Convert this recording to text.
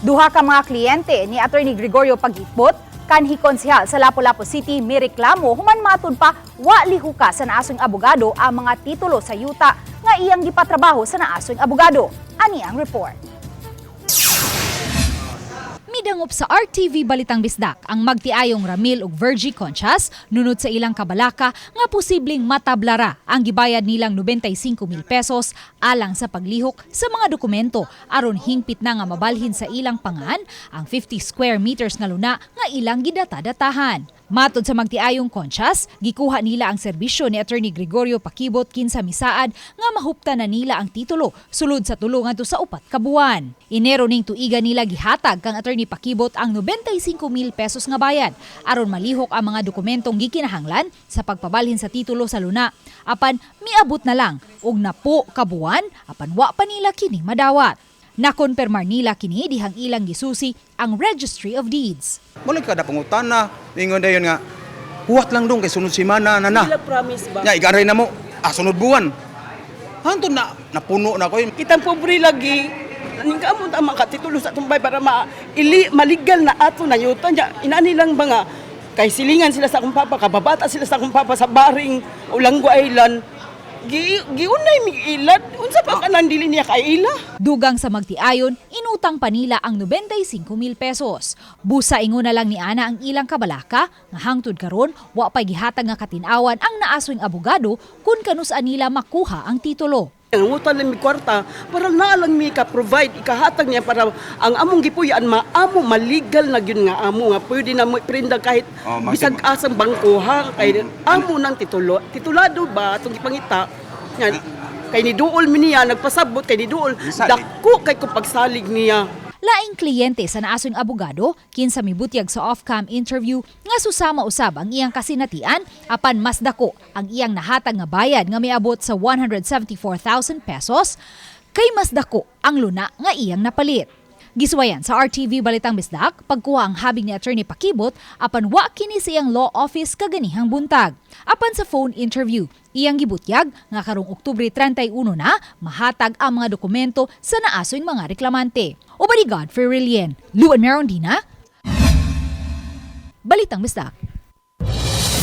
Duha ka mga kliyente ni Attorney Gregorio Pagitbot kanhi konsehal sa Lapu-Lapu City mireklamo human matud pa wa lihuka sa naasong abogado ang mga titulo sa yuta nga iyang gipatrabaho sa naasong abogado. Ani ang report. Midangop sa RTV Balitang Bisdak ang magtiayong Ramil ug Virgie Conchas nunod sa ilang kabalaka nga posibleng matablara ang gibayad nilang 95,000 pesos alang sa paglihok sa mga dokumento aron hingpit na nga mabalhin sa ilang pangan ang 50 square meters nga luna nga ilang gidata-datahan. Matod sa magtiayong Conchas, gikuha nila ang serbisyo ni Attorney Gregorio Pagitbot kinsa misaad nga mahuptan na nila ang titulo sulod sa tulo ngadto sa 4 ka buwan. Enero ning tuiga nila gihatag kang Attorney Pagitbot ang 95,000 pesos nga bayad aron malihok ang mga dokumentong gikinahanglan sa pagpabalhin sa titulo sa luna. Apan miabot na lang og napo ka buwan apan wa pa nila kini madawat. Nakonpermar nila kini dihang ilang gisusi ang Registry of Deeds. Mula kada pangutana, ingon dayon nga, huwat lang dong kay sunod simana na na. Sila promise ba? Ya, igaray na mo, sunod buwan. Hanto na, napuno na ko yun. Kitang pobre lagi. Ning amo ta makatitulo sa tumbay para maligal na ato na yuta nya. Inani lang ba nga kay silingan sila sa akong papa, kababata sila sa akong papa sa Baring, Ulanggo Island. Giunay mi ilad. Unsa pa kanang dili niya kay ila? Dugang sa magtiayon, inutang pa nila ang 95,000 pesos. Busa ingon na lang ni ana ang ilang kabalaka nga hangtod karon wa pay gihatag nga katinawan ang naaswing abogado kun kanus-an nila makuha ang titulo. Ang utang lang mi kwarta para na lang mi ka-provide ikahatag niya para ang among gipuy-an maamo maligal na gyud nga amo nga pwede na mo prinda kahit bisag asang bangko ha kay amo nang titulado ba atong gipangita nga kay ni duol mi niya nagpasabot kay ni duol dako kay kung pagsalig niya. Laing kliyente sa naasong abogado kinsa mibutyag sa off-cam interview nga susama usab ang iyang kasinatian apan mas dako ang iyang nahatag nga bayad nga miabot sa 174,000 pesos kay mas dako ang luna nga iyang napalit. Giswayan sa RTV Balitang Bisdak pagkuha ang habig ni Attorney Pagitbot apan wa kini sa iyang law office kaganihang buntag. Apan sa phone interview, iyang gibutyag nga karong Oktubre 31 na mahatag ang mga dokumento sa naasoy mga reklamante. Ubani Godfrey Rilien, Luan Merondina, Balitang Bisdak.